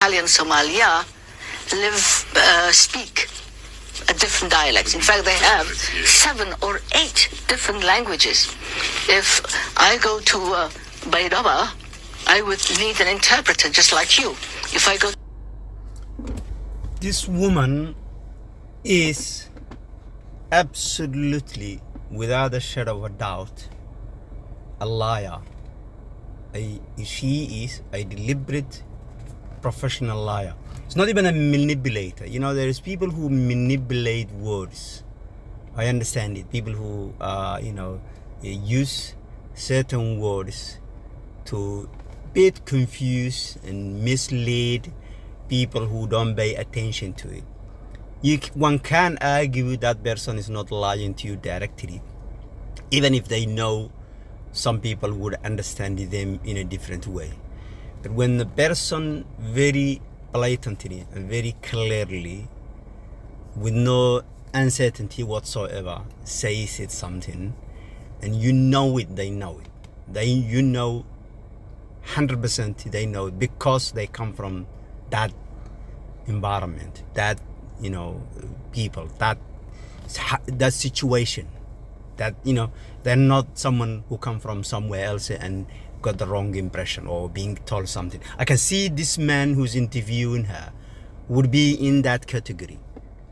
Italian Somalia speak different dialects. In fact, they have 7 or 8 different languages. If I go to Baydaba, I would need an interpreter just like you. If I go... This woman is absolutely, without a shadow of a doubt, a liar. She is a deliberate professional liar. It's not even a manipulator. You know, there's people who manipulate words. I understand it. People who, use certain words to bit confuse and mislead people who don't pay attention to it. One can argue that person is not lying to you directly, even if they know some people would understand them in a different way. But when the person very blatantly and very clearly, with no uncertainty whatsoever, says it something, and you know it, they know it. You know 100% they know it, because they come from that environment, that, people, that situation, that, they're not someone who come from somewhere else and got the wrong impression or being told something. I can see this man who's interviewing her would be in that category.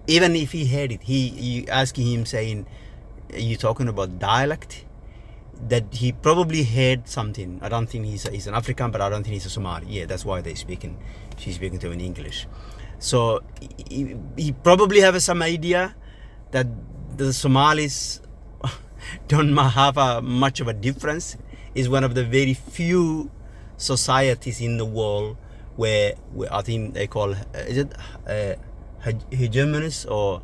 Even if he heard it, you asking him saying, are you talking about dialect? That he probably heard something. I don't think he's an African, but I don't think he's a Somali. Yeah, that's why she's speaking to him in English. So he probably have some idea that the Somalis don't have much of a difference. Is one of the very few societies in the world where I think they call, is it hegemonist, or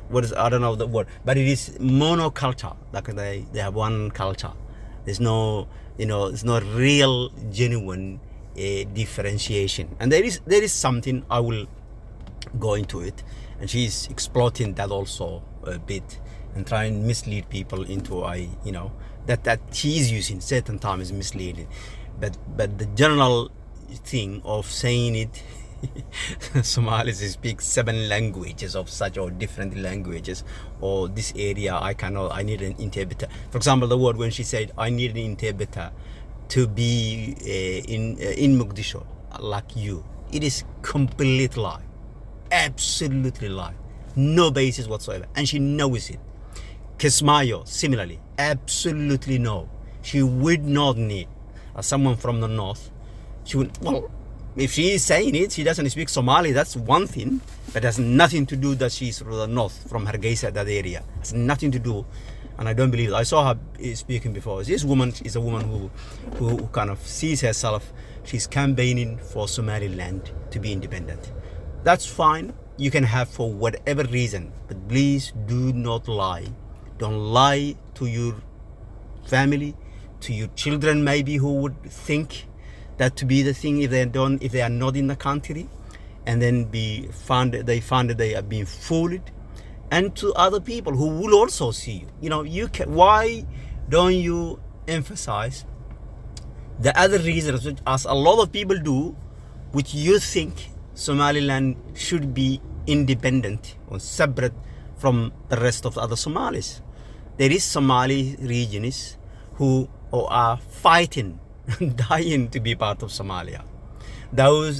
what is, I don't know the word, but it is monoculture. Like they have one culture. There's no, it's not real genuine differentiation. And there is something, I will go into it, and she's exploiting that also a bit and trying to mislead people into that she is using certain terms misleading, but the general thing of saying it Somalis speak 7 languages of such, or different languages, or this area I need an interpreter. For example, the word when she said I need an interpreter to be in Mogadishu like you, it is complete lie, absolutely lie, no basis whatsoever, and she knows it. Kismayo, similarly, absolutely no. She would not need someone from the north. She would, well, if she is saying it, she doesn't speak Somali, that's one thing, but has nothing to do that she's from the north, from Hargeisa, that area. Has nothing to do, and I don't believe it. I saw her speaking before. This woman is a woman who kind of sees herself, she's campaigning for Somaliland to be independent. That's fine, you can have for whatever reason, but please do not lie. Don't lie to your family, to your children maybe, who would think that to be the thing if they are not in the country, and then they found that they are being fooled, and to other people who will also see you. Why don't you emphasize the other reasons, which as a lot of people do, which you think Somaliland should be independent or separate from the rest of the other Somalis? There is Somali regions who are fighting, dying to be part of Somalia. Those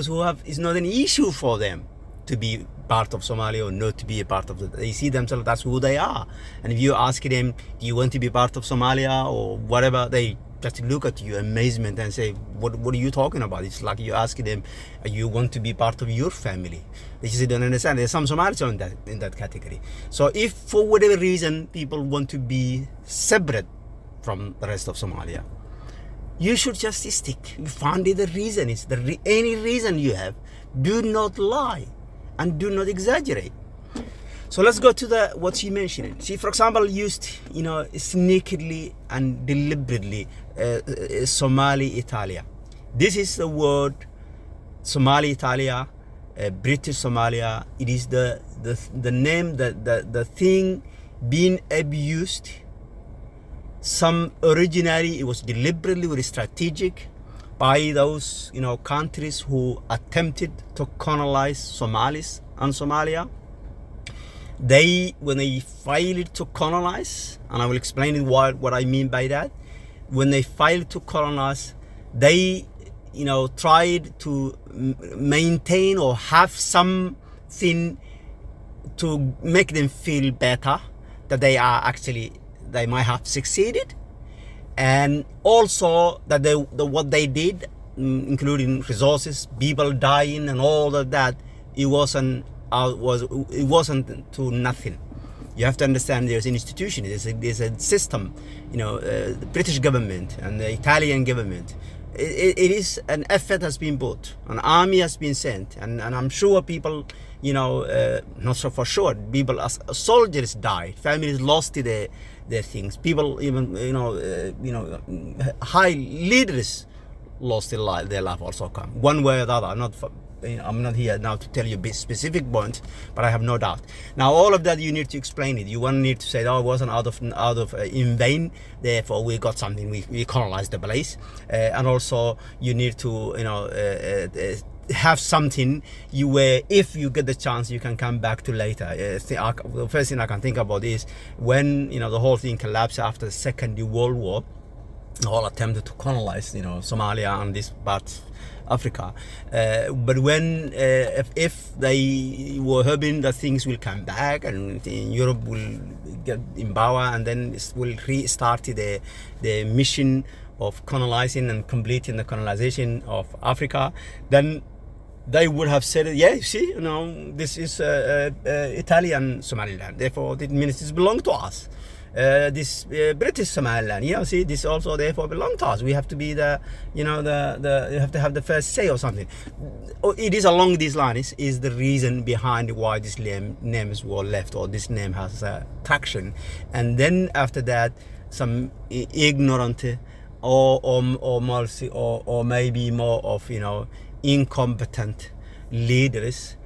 who have, it's not an issue for them to be part of Somalia or not to be a part of it. They see themselves, that's who they are. And if you ask them, do you want to be part of Somalia or whatever, they just look at you amazement and say, what are you talking about? It's like you ask them, you want to be part of your family. They just don't understand. There's some Somalis in that category. So if for whatever reason people want to be separate from the rest of Somalia, you should just stick. Find the reason. Is there any reason you have? Do not lie and do not exaggerate. So let's go to what she mentioned. She, for example, used sneakily and deliberately Somali Italia. This is the word Somali Italia, British Somalia. It is the name, the thing being abused. Some originally it was deliberately or strategic by those, countries who attempted to colonize Somalis and Somalia. When they failed to colonize, and I will explain it what I mean by that. When they failed to colonize, they, tried to maintain or have something to make them feel better that they might have succeeded, and also that what they did, including resources, people dying, and all of that, it wasn't to nothing. You have to understand there's an institution, there's a system, the British government and the Italian government. It is an effort has been put, an army has been sent, and I'm sure people, not so for sure, people as soldiers died, families lost their things, people even, high leaders lost their life also come, one way or the other. I'm not here now to tell you specific points, but I have no doubt. Now, all of that you need to explain it. You won't need to say, "Oh, it wasn't out of in vain. Therefore, we got something. We colonized the place." And also, you need to have something where if you get the chance, you can come back to later. The first thing I can think about is when the whole thing collapsed after the Second World War. The whole attempt to colonize Somalia and this part Africa, but when if they were hoping that things will come back and Europe will get in power and then will restart the mission of colonizing and completing the colonization of Africa, then they would have said, yeah, you see, this is Italian Somaliland, therefore it means it belongs to us. This British Somaliland, see, this also therefore belongs to us. We have to be you have to have the first say or something. It is along these lines is the reason behind why this names were left, or this name has traction. And then after that, some ignorant or maybe more of incompetent leaders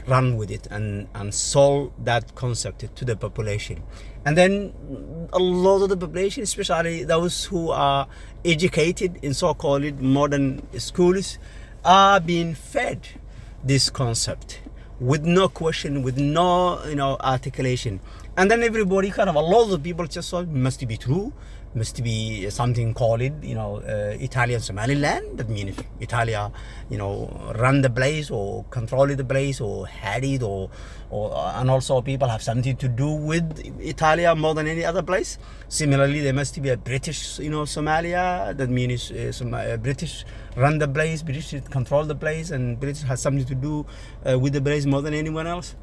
run with it and sold that concept to the population. And then a lot of the population, especially those who are educated in so-called modern schools, are being fed this concept with no question, with no articulation. And then everybody a lot of people just thought, must be true, must be something called Italian Somaliland. That means Italia run the place or control the place or had it, or and also people have something to do with Italia more than any other place. Similarly, there must be a British Somalia. That means British run the place, British control the place, and British has something to do with the place more than anyone else.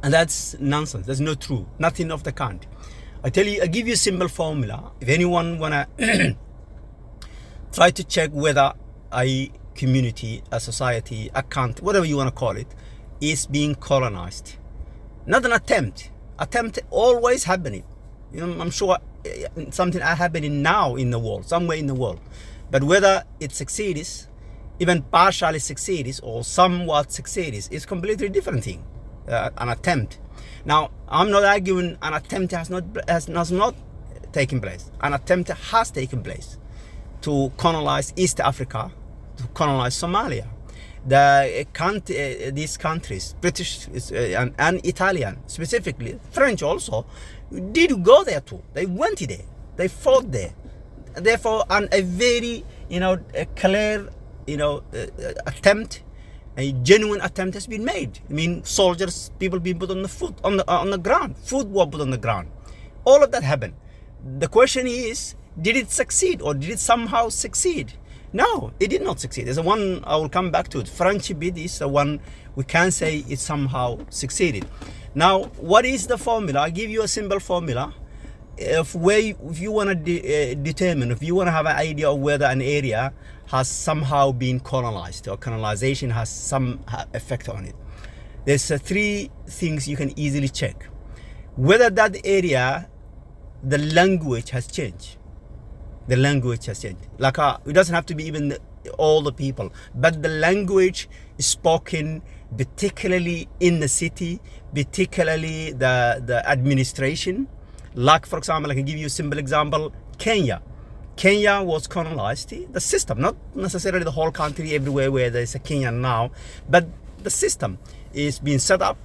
And that's nonsense. That's not true. Nothing of the kind. I give you a simple formula. If anyone wanna try to check whether a community, a society, a country, whatever you wanna call it, is being colonized, not an attempt. Attempt always happening. I'm sure something are happening now in the world, somewhere in the world. But whether it succeeds, even partially succeeds, or somewhat succeeds, is completely different thing. An attempt. Now, I'm not arguing an attempt has not taken place. An attempt has taken place to colonize East Africa, to colonize Somalia. These countries, British and Italian specifically, French also, did go there too. They went there. They fought there. Therefore, a very a clear attempt. A genuine attempt has been made. I mean, soldiers, people being put on the ground. Food were put on the ground. All of that happened. The question is, did it succeed, or did it somehow succeed? No, it did not succeed. There's a one I will come back to it. French bit is the one we can say it somehow succeeded. Now, what is the formula? I give you a simple formula. If you want to determine, if you want to have an idea of whether an area has somehow been colonized or colonization has some effect on it, there's three things you can easily check. Whether that area, the language has changed. The language has changed. Like it doesn't have to be even all the people, but the language is spoken, particularly in the city, particularly the administration. Like, for example, I can give you a simple example. Kenya Kenya was colonized, the system, not necessarily the whole country everywhere where there's a Kenya now, but the system is being set up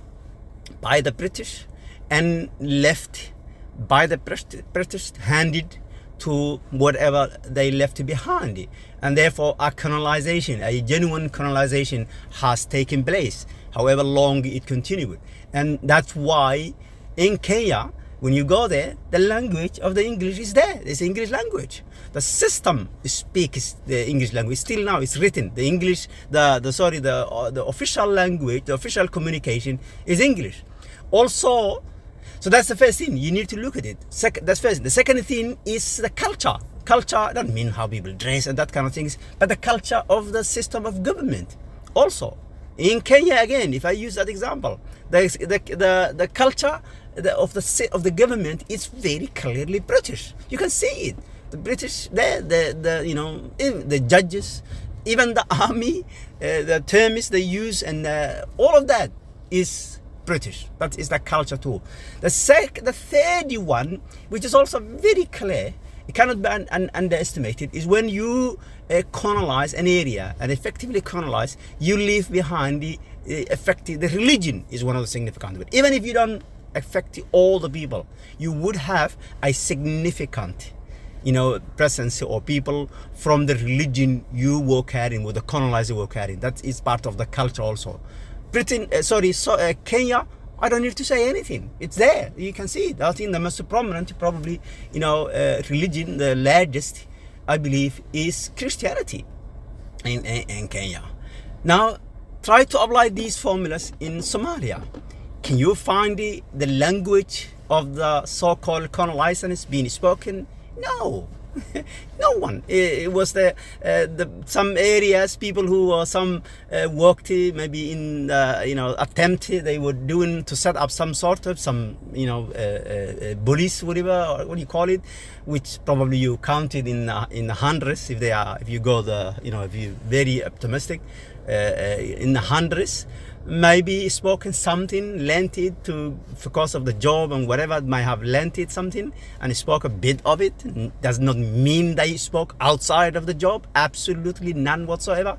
by the British and left by the British, handed to whatever they left behind. And therefore a colonization, a genuine colonization has taken place, however long it continued. And that's why in Kenya, when you go there, the language of the English is there. It's English language. The system speaks the English language. Still now it's written. The English, the official language, the official communication is English. Also, so that's the first thing. You need to look at it. That's first. The second thing is the culture. Culture doesn't mean how people dress and that kind of things, but the culture of the system of government. Also, in Kenya again, if I use that example, the culture of the government is very clearly British. You can see it. The British, the judges, even the army, the terms they use, and all of that is British. That is the culture too. The third one, which is also very clear, it cannot be underestimated, is when you colonize an area and effectively colonize, you leave behind the religion is one of the significant. But even if you don't affect all the people, you would have a significant, presence or people from the religion you were carrying, or the colonizer were carrying. That is part of the culture also. Kenya, I don't need to say anything. It's there. You can see it. I think the most prominent, probably, religion, the largest, I believe, is Christianity in Kenya. Now, try to apply these formulas in Somalia. Can you find the language of the so-called colonizers being spoken? No. No one. It was some areas, people who worked maybe in attempt they were doing to set up some sort of police, whatever, or what do you call it, which probably you counted in the hundreds if you go if you're very optimistic, in the hundreds. Maybe spoken something, lent it to because of the job and whatever, might have lent it something and spoke a bit of it. Does not mean they spoke outside of the job. Absolutely none whatsoever.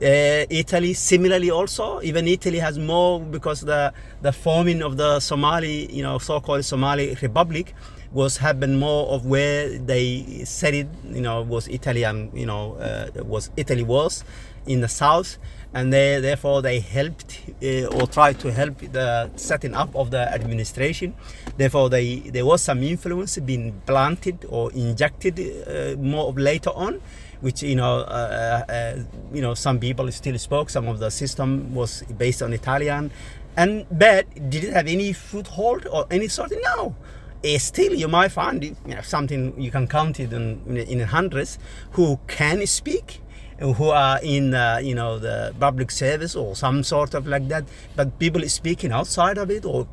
Italy similarly also. Even Italy has more, because the forming of the Somali, so-called Somali Republic was happened more of where they said it, was Italian, Italy was in the south. And therefore they helped or tried to help the setting up of the administration. Therefore there was some influence being planted or injected more later on, which some people still spoke. Some of the system was based on Italian, but did it have any foothold or any sort of? No. Still, you might find something you can count it in hundreds who can speak, who are in the public service or some sort of like that, but people speaking outside of it or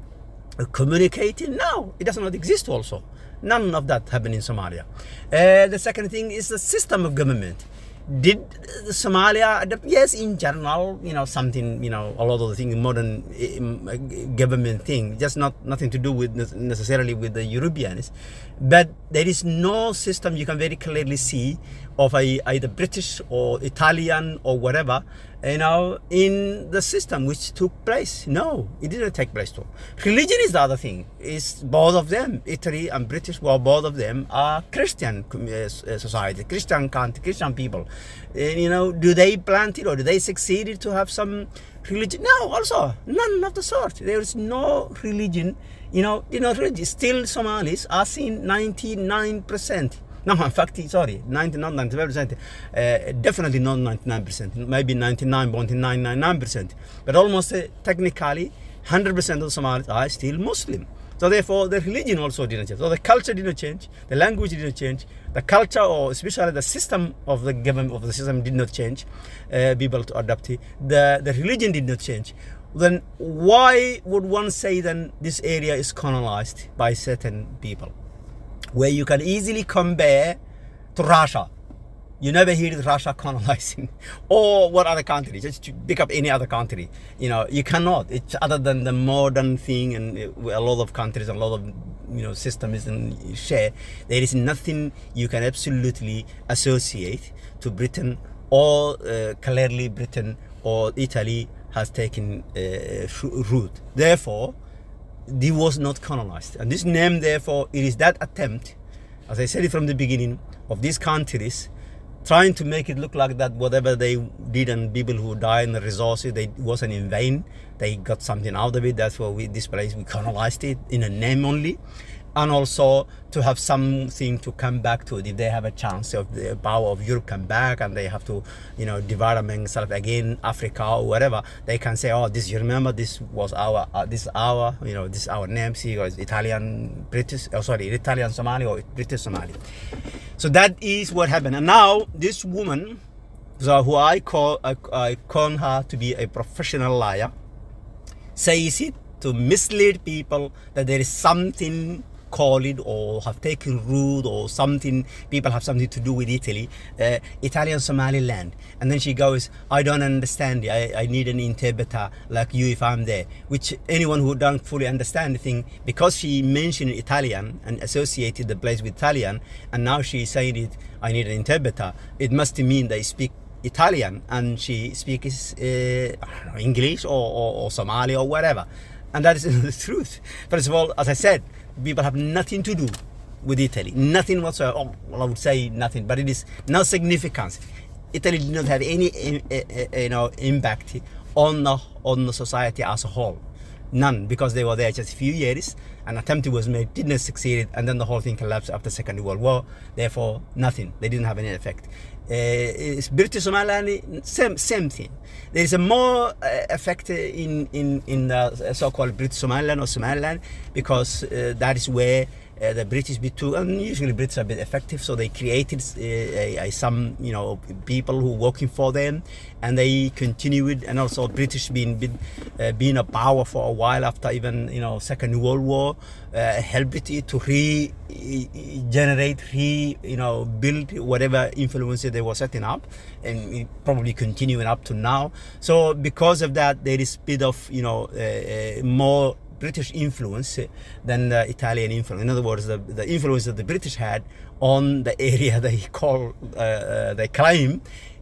communicating, no, it does not exist also. None of that happened in Somalia. The second thing is the system of government. Did Somalia adapt? Yes, in general, something, a lot of the things, modern government thing, just nothing to do with necessarily with the Europeans. But there is no system you can very clearly see of either British or Italian or whatever, in the system which took place. No, it didn't take place too. Religion is the other thing. Is both of them, Italy and British, well, both of them are Christian society, Christian country, Christian people. Do they plant it or do they succeed to have some religion? No, also none of the sort. There is no religion. Religion. Still, Somalis are seen 99%. No, in fact, sorry, not 95%, definitely not 99%, maybe 99.999%, but almost technically 100% of Somalis are still Muslim. So therefore, the religion also didn't change. So the culture didn't change, the language didn't change, the culture, or especially the system of the government of the system, did not change. People to adapt it. The religion did not change. Then why would one say then this area is colonized by certain people, where you can easily compare to Russia? You never hear Russia colonizing or what other country. Just to pick up any other country, you know, you cannot. It's other than the modern thing, and a lot of countries, a lot of, you know, systems and share. There is nothing you can absolutely associate to Britain, or clearly Britain or Italy has taken root. Therefore, this was not colonized, and this name, therefore, it is that attempt, as I said it from the beginning, of these countries trying to make it look like that whatever they did and people who died in the resources, they wasn't in vain. They got something out of it. That's why this place, we colonized it in a name only. And also to have something to come back to it. If they have a chance of the power of Europe come back and they have to, you know, divide among themselves again, Africa or whatever, they can say, oh, this, you remember, this was our, this is our, you know, this is our name. See, or Italian, British, oh sorry, Italian Somali or British Somali. So that is what happened. And now this woman, so who I call her to be a professional liar, says it to mislead people that there is something call it or have taken root or something, people have something to do with Italy, Italian Somaliland. And then she goes, I don't understand, I need an interpreter like you if I'm there. Which anyone who don't fully understand the thing, because she mentioned Italian and associated the place with Italian, and now she's saying it, I need an interpreter, it must mean they speak Italian and she speaks English or Somali or whatever. And that is the truth. First of all, as I said, people have nothing to do with Italy, nothing whatsoever. Oh, well, I would say nothing, but it is no significance. Italy did not have any impact on the society as a whole, none, because they were there just a few years. An attempt was made, did not succeed, and then the whole thing collapsed after the Second World War. Therefore, nothing. They didn't have any effect. British Somaliland, same thing. There is a more effect in the so-called British Somaliland or Somaliland, because that is where the British and usually Brits are a bit effective, so they created some, you know, people who working for them, and they continued. And also British being a power for a while after even, you know, Second World War, helped it to regenerate, build whatever influence they were setting up, and probably continuing up to now. So because of that, there is a bit of, you know, more British influence than the Italian influence. In other words, the influence that the British had on the area they claim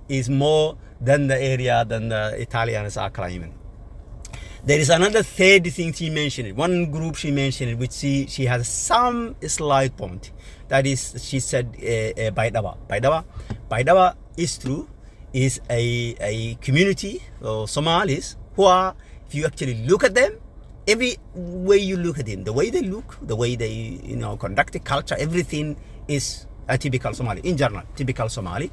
is more than the area than the Italians are claiming. There is another third thing she mentioned. One group she mentioned, which she has some slight point. That is, she said Baidawa. Baidawa is true, is a community of Somalis who are, if you actually look at them, every way you look at them, the way they look, the way they, you know, conduct the culture, everything is a typical Somali. In general, typical Somali.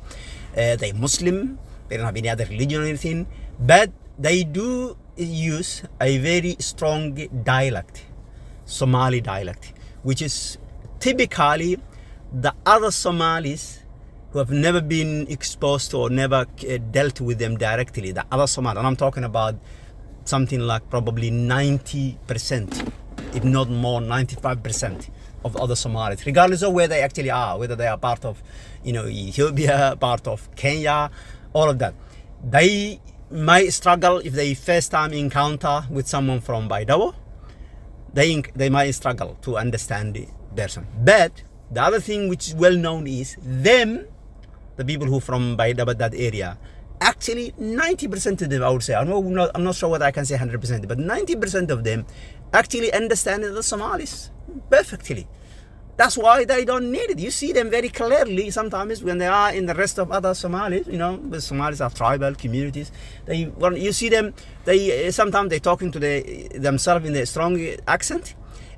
They're Muslim, they don't have any other religion or anything, but they do use a very strong dialect, Somali dialect, which is typically the other Somalis who have never been exposed to or never dealt with them directly, the other Somali, and I'm talking about something like probably 90%, if not more, 95% of other Somalis, regardless of where they actually are, whether they are part of, you know, Ethiopia, part of Kenya, all of that. They might struggle if they first time encounter with someone from Baidawa. They might struggle to understand the person. But the other thing which is well known is them, the people who from Baidawa, that area, actually 90% of them, I would say, I'm not sure whether I can say 100%, but 90% of them actually understand the Somalis perfectly. That's why they don't need it. You see them very clearly sometimes when they are in the rest of other Somalis, you know, the Somalis are tribal communities. You see them, sometimes they talking to themselves in a strong accent,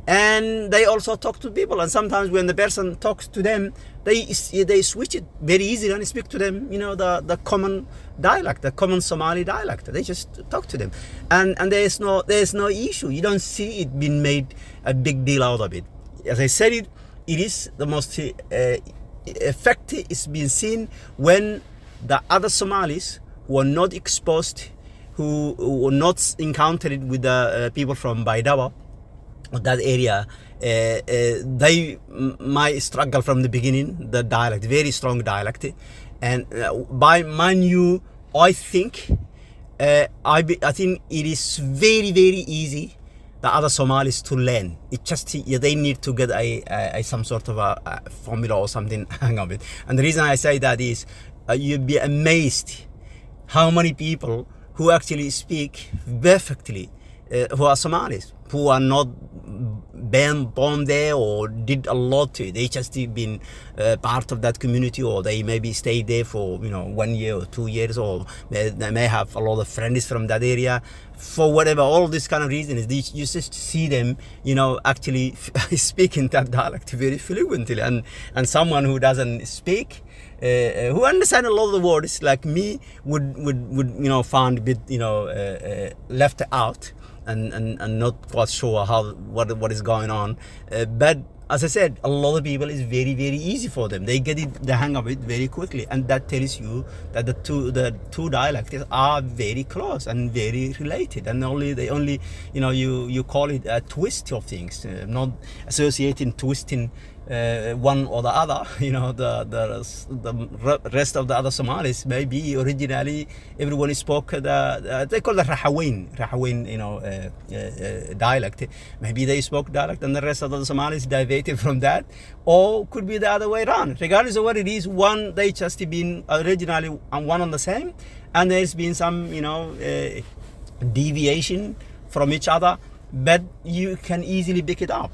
and they also talk to people. And sometimes when the person talks to them, they switch it very easily and speak to them, you know, the common dialect, the common Somali dialect. They just talk to them, and there's no issue. You don't see it being made a big deal out of it. As I said, it is the most effect is being seen when the other Somalis who are not exposed, who were not encountered with the people from Baidawa, that area, they might struggle from the beginning, the dialect, very strong dialect, And by mind you, I think I think it is very very easy the other Somalis to learn. It just they need to get a some sort of a formula or something hang of it. And the reason I say that is you'd be amazed how many people who actually speak perfectly who are Somalis, who are not born there or did a lot to it. They just been part of that community, or they maybe stayed there for 1 year or 2 years, or they may have a lot of friends from that area. For whatever, all this kind of reasons, you just see them, actually speaking that dialect very fluently, and someone who doesn't speak, who understand a lot of the words like me would find a bit left out and not quite sure what is going on, but as I said, a lot of people is very very easy for them. They get the hang of it very quickly, and that tells you that the two dialects are very close and very related, and they only you call it a twist of things, not associating twisting one or the other. The rest of the other Somalis maybe originally everyone spoke they call it Rahawain dialect. Maybe they spoke dialect and the rest of the Somalis deviated from that, or could be the other way around. Regardless of what it is, one they just been originally one on the same, and there's been some deviation from each other, but you can easily pick it up.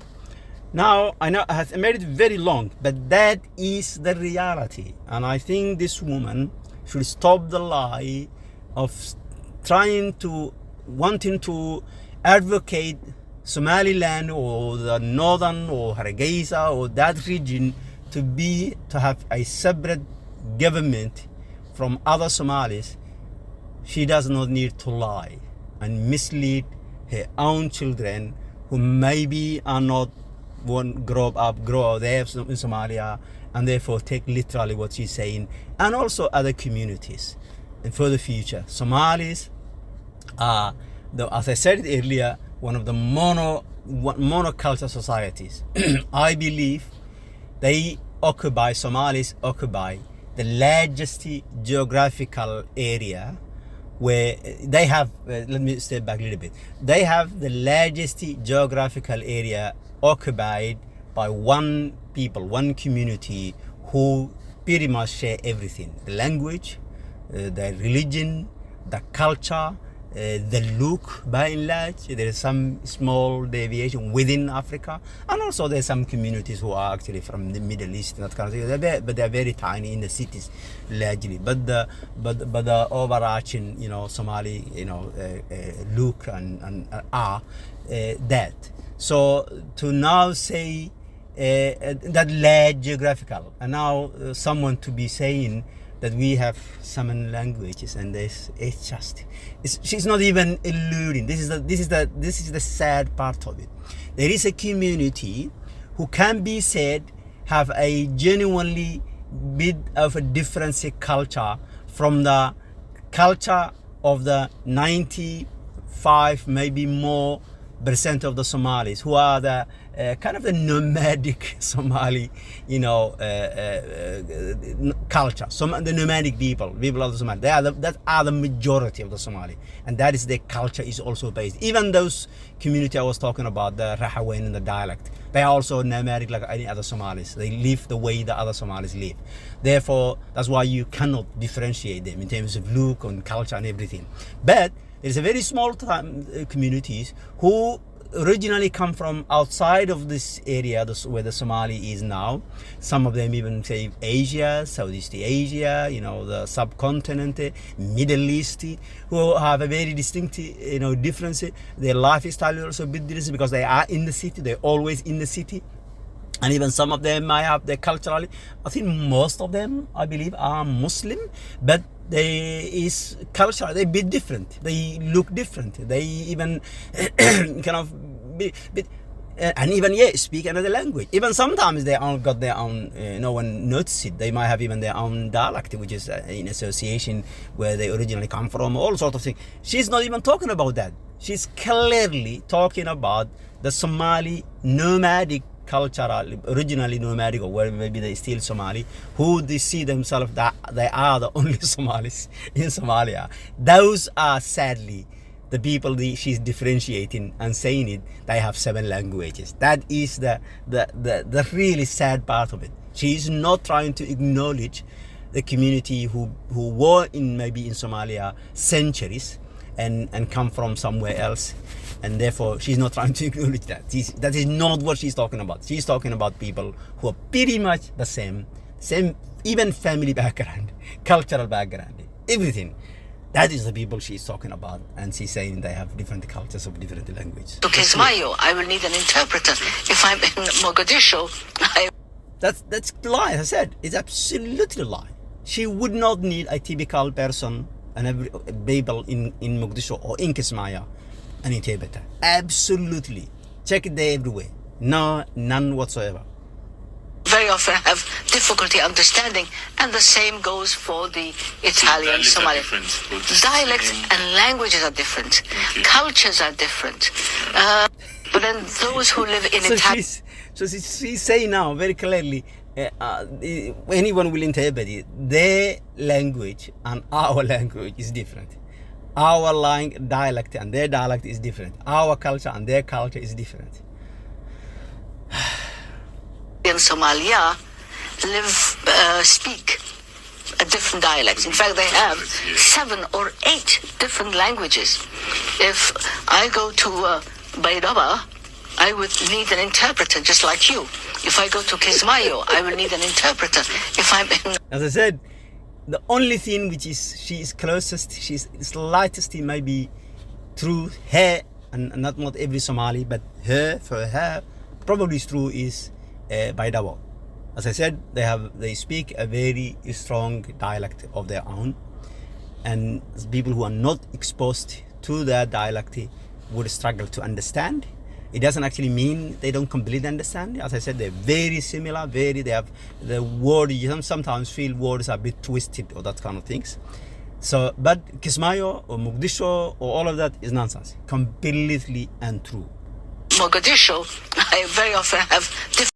Now, I know I have made it very long, but that is the reality. And I think this woman should stop the lie of wanting to advocate Somaliland or the northern or Hargeisa or that region to have a separate government from other Somalis. She does not need to lie and mislead her own children who maybe are not won't grow up there in Somalia, and therefore take literally what she's saying, and also other communities. And for the future, Somalis are, as I said earlier, one of the monoculture societies. I believe Somalis occupy the largest geographical area where they have, let me step back a little bit. They have the largest geographical area occupied by one community who pretty much share everything: the language, the religion, the culture, the look. By and large, there is some small deviation within Africa, and also there's some communities who are actually from the Middle East and that kind of thing. But they're very tiny in the cities, largely. But the overarching, Somali, look and are that. So to now say that large geographical, and now someone to be saying that we have some languages, and she's not even alluding. This is the sad part of it. There is a community who can be said have a genuinely bit of a different culture from the culture of the 95 maybe more percent of the Somalis, who are the kind of the nomadic Somali, culture. The nomadic people of the Somali, that are the majority of the Somali, and that is their culture is also based. Even those community I was talking about, the Rahawain and the dialect, they are also nomadic like any other Somalis. They live the way the other Somalis live. Therefore, that's why you cannot differentiate them in terms of look and culture and everything. But there's a very small communities who originally come from outside of this area where the Somali is now. Some of them even say Asia, Southeast Asia, the subcontinent, Middle East, who have a very distinct, difference. Their lifestyle is also a bit different because they are in the city. They're always in the city. And even some of them might have their culturally. I think most of them, I believe, are Muslim, but they is culture. They're a bit different. They look different. They even kind of and even speak another language. Even sometimes they all got their own. No one notices it. They might have even their own dialect, which is in association where they originally come from. All sorts of things. She's not even talking about that. She's clearly talking about the Somali nomadic cultural, originally nomadic, or where maybe they still Somali, who they see themselves that they are the only Somalis in Somalia. Those are sadly the people she's differentiating and saying it. They have 7 languages. That is the really sad part of it. She is not trying to acknowledge the community who were maybe in Somalia centuries and come from somewhere else, and therefore she's not trying to acknowledge that. That is not what she's talking about. She's talking about people who are pretty much the same, even family background, cultural background, everything. That is the people she's talking about, and she's saying they have different cultures of different languages. To Kismayo, I will need an interpreter. If I'm in Mogadishu, That's lie. As I said, it's absolutely a lie. She would not need a typical person and every people in Mogadishu or in Kismaya an interpreter. Absolutely. Check it there everywhere. No, none whatsoever. very often have difficulty understanding, and the same goes for the Italian Somali. Dialects and languages are different. Cultures are different. But then those who live in Italy... So she's saying now very clearly, anyone will interpret it, their language and our language is different. Our dialect and their dialect is different. Our culture and their culture is different. In Somalia speak different dialects. In fact, they have 7 or 8 different languages. If I go to Baydaba, I would need an interpreter just like you. If I go to Kismayo, I will need an interpreter. If I'm in... As I said, the only thing which is she is closest, she's slightest in maybe through her, and not every Somali, but for her, probably is true is Baydaba. As I said, they speak a very strong dialect of their own, and people who are not exposed to their dialect would struggle to understand. It doesn't actually mean they don't completely understand. As I said, they're very similar, they have the word, you sometimes feel words are a bit twisted or that kind of things. So, but Kismayo or Mogadishu or all of that is nonsense, completely untrue. Mogadishu, I very often have different